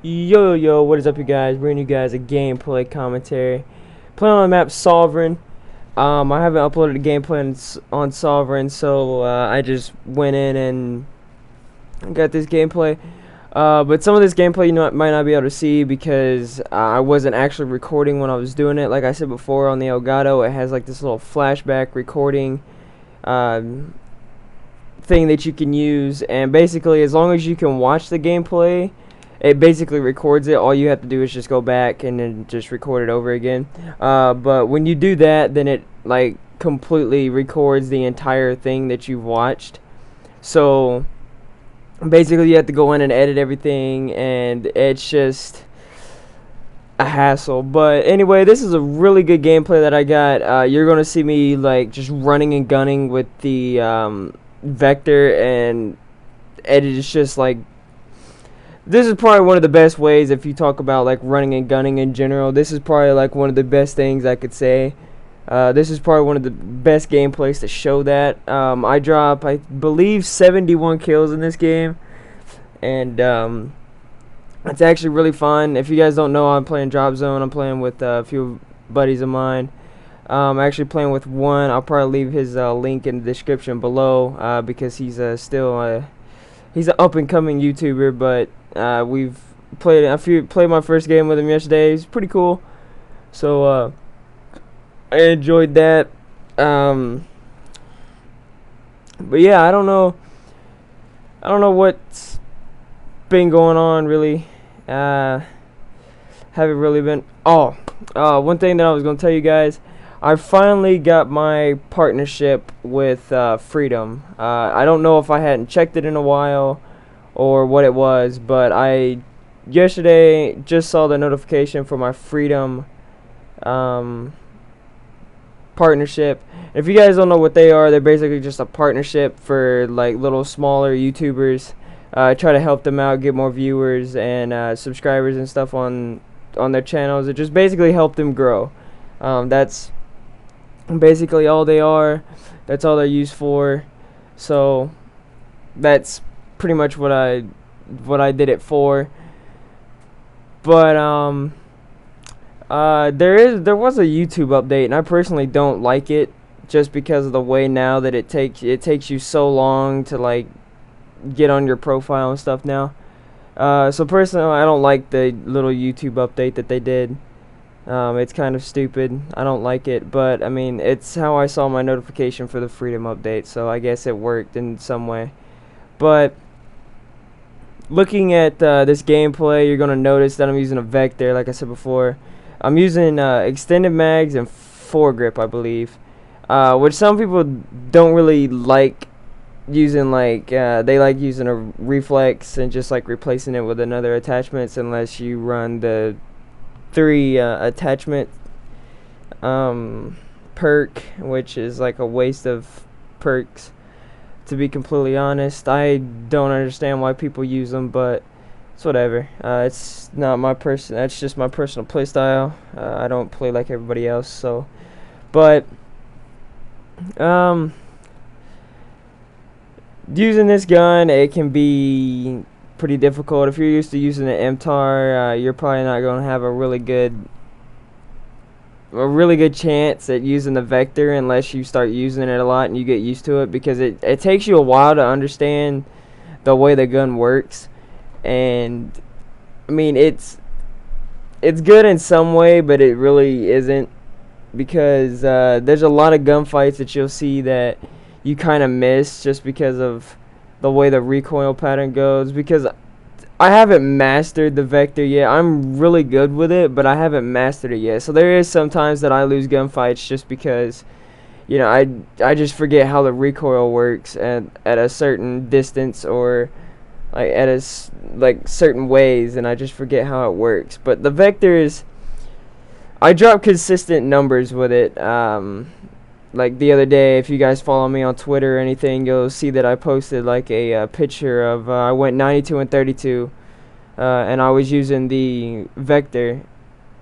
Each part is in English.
Yo, what is up, you guys? Bringing you guys a gameplay commentary. Playing on the map Sovereign. I haven't uploaded a gameplay on Sovereign, so I just went in and got this gameplay. But some of this gameplay might not be able to see because I wasn't actually recording when I was doing it. Like I said before, on the Elgato, it has like this little flashback recording thing that you can use, and basically, as long as you can watch the gameplay, it basically records it. All you have to do is just go back and then just record it over again. But when you do that, then it like completely records the entire thing that you've watched. So basically you have to go in and edit everything, and it's just a hassle. But anyway, this is a really good gameplay that I got. You're gonna see me like just running and gunning with the vector, and it is just like, this is probably one of the best ways. If you talk about like running and gunning in general, this is probably like one of the best things I could say. This is probably one of the best gameplays to show that. I drop, I believe, 71 kills in this game, and it's actually really fun. If you guys don't know, I'm playing Drop Zone. I'm playing with a few buddies of mine. I'm actually playing with one. I'll probably leave his link in the description below because he's still he's an up and coming YouTuber, but we've played my first game with him yesterday. He's pretty cool, so I enjoyed that. But yeah, I don't know what's been going on really. Haven't really been. One thing that I was gonna tell you guys, I finally got my partnership with Freedom. I don't know if I hadn't checked it in a while or what it was, but I yesterday just saw the notification for my Freedom partnership. If you guys don't know what they are, they're basically just a partnership for like little smaller YouTubers. Try to help them out, get more viewers and subscribers and stuff on their channels. It just basically help them grow. That's basically all they are. That's all they're used for. So that's pretty much what I did it for. But there was a YouTube update, and I personally don't like it, just because of the way now that it takes you so long to like get on your profile and stuff now. So personally, I don't like the little YouTube update that they did. It's kind of stupid. I don't like it, but I mean, it's how I saw my notification for the Freedom update, so I guess it worked in some way. But looking at this gameplay, you're gonna notice that I'm using a vector, like I said before. I'm using extended mags and foregrip, I believe, which some people don't really like using. Like they like using a reflex and just like replacing it with another attachments, unless you run the 3 attachment perk, which is like a waste of perks, to be completely honest. I don't understand why people use them, but it's whatever. It's not my that's just my personal play style. I don't play like everybody else, so. But using this gun, it can be pretty difficult. If you're used to using an MTAR, you're probably not going to have a really good chance at using the vector unless you start using it a lot and you get used to it, because it takes you a while to understand the way the gun works. And I mean, it's good in some way, but it really isn't, because there's a lot of gunfights that you'll see that you kind of miss just because of the way the recoil pattern goes. Because I haven't mastered the vector yet. I'm really good with it, but I haven't mastered it yet. So there is sometimes that I lose gunfights just because, you know, I just forget how the recoil works at a certain distance, or like at like certain ways, and I just forget how it works. But the vector is, I drop consistent numbers with it. Like the other day, if you guys follow me on Twitter or anything, you'll see that I posted like a picture of I went 92 and 32, and I was using the vector,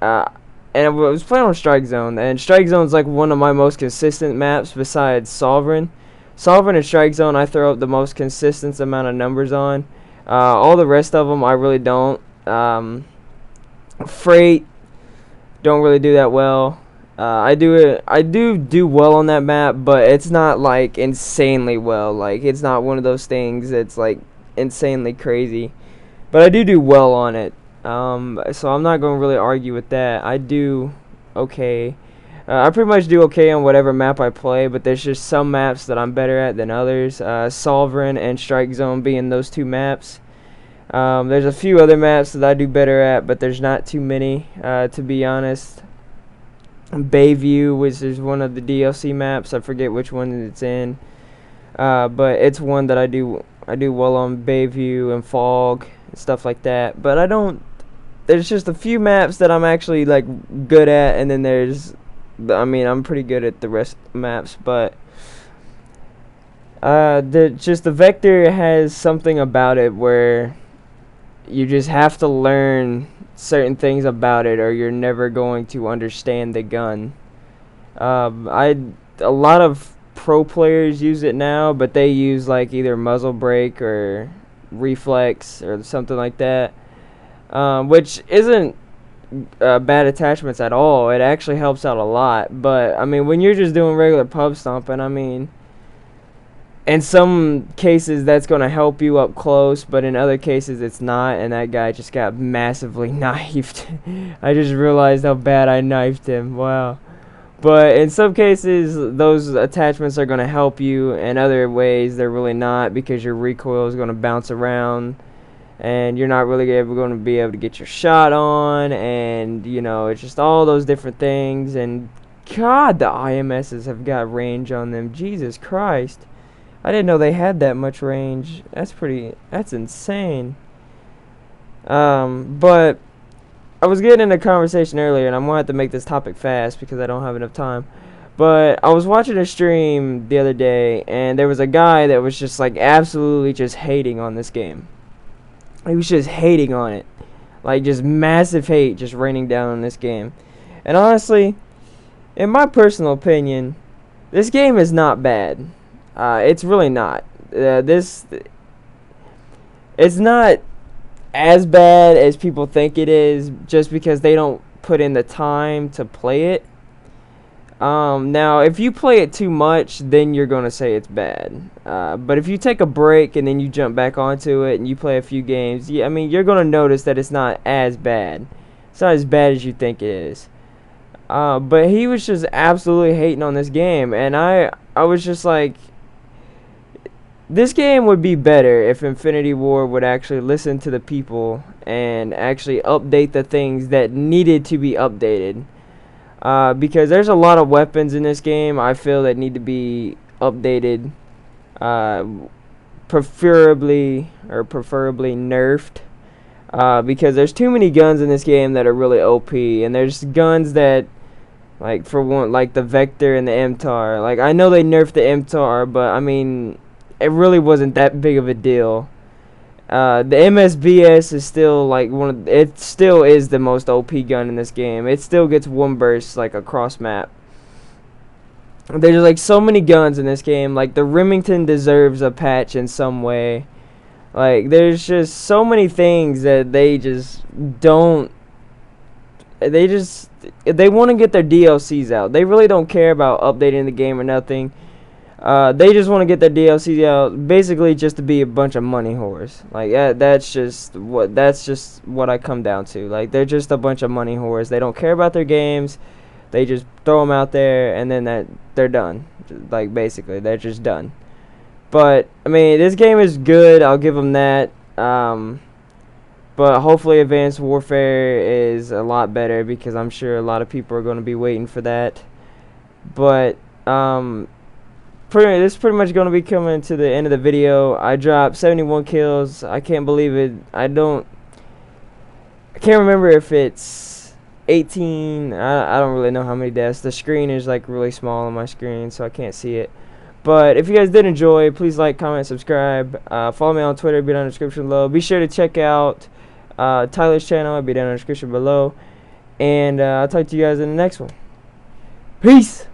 and I was playing on Strike Zone, and Strike Zone is like one of my most consistent maps besides Sovereign. Sovereign and Strike Zone, I throw up the most consistent amount of numbers on. All the rest of them, I really don't. Freight, don't really do that well. I do well on that map, but it's not like insanely well. Like, it's not one of those things that's like insanely crazy. But I do well on it. So I'm not going to really argue with that. I do okay. I pretty much do okay on whatever map I play, but there's just some maps that I'm better at than others. Sovereign and Strike Zone being those two maps. There's a few other maps that I do better at, but there's not too many, to be honest. Bayview, which is one of the DLC maps. I forget which one it's in, but it's one that I do well on. Bayview and Fog and stuff like that. But I don't. There's just a few maps that I'm actually like good at, and then there's, I mean, I'm pretty good at the rest of the maps, but the Vector has something about it where you just have to learn certain things about it, or you're never going to understand the gun. A lot of pro players use it now, but they use like either muzzle brake or reflex or something like that, which isn't bad attachments at all. It actually helps out a lot. But I mean, when you're just doing regular pub stomping, I mean, in some cases that's going to help you up close, but in other cases it's not, and that guy just got massively knifed. I just realized how bad I knifed him. Wow. But in some cases those attachments are going to help you, in other ways they're really not, because your recoil is going to bounce around and you're not really going to be able to get your shot on, and you know, it's just all those different things. And God, the IMSs have got range on them. Jesus Christ. I didn't know they had that much range. That's insane. But I was getting in a conversation earlier, and I'm going to have to make this topic fast because I don't have enough time. But I was watching a stream the other day, and there was a guy that was just like absolutely just hating on this game. He was just hating on it. Like, just massive hate just raining down on this game. And honestly, in my personal opinion, this game is not bad. It's really not. It's not as bad as people think it is, just because they don't put in the time to play it. Now, if you play it too much, then you're gonna say it's bad. But if you take a break and then you jump back onto it and you play a few games, yeah, I mean, you're gonna notice that it's not as bad. It's not as bad as you think it is. But he was just absolutely hating on this game, and I was just like, this game would be better if Infinity Ward would actually listen to the people and actually update the things that needed to be updated. Because there's a lot of weapons in this game I feel that need to be updated, preferably nerfed. Because there's too many guns in this game that are really OP, and there's guns that, like, for one, like the Vector and the MTAR. Like, I know they nerfed the MTAR, but I mean, it really wasn't that big of a deal. The MSBS is still like it still is the most OP gun in this game. It still gets one burst like across map. There's like so many guns in this game. Like, the Remington deserves a patch in some way. Like, there's just so many things that they just don't. They want to get their DLCs out. They really don't care about updating the game or nothing. They just want to get their DLC out, basically just to be a bunch of money whores. Like, that's just what I come down to. Like, they're just a bunch of money whores. They don't care about their games. They just throw them out there, and then they're done. Like, basically, they're just done. But I mean, this game is good. I'll give them that. But hopefully, Advanced Warfare is a lot better, because I'm sure a lot of people are going to be waiting for that. But this is pretty much going to be coming to the end of the video. I dropped 71 kills. I can't believe it. I can't remember if it's 18. I don't really know how many deaths. The screen is like really small on my screen, so I can't see it. But if you guys did enjoy, please like, comment, subscribe. Follow me on Twitter. It'll be down in the description below. Be sure to check out Tyler's channel. It'll be down in the description below. And I'll talk to you guys in the next one. Peace!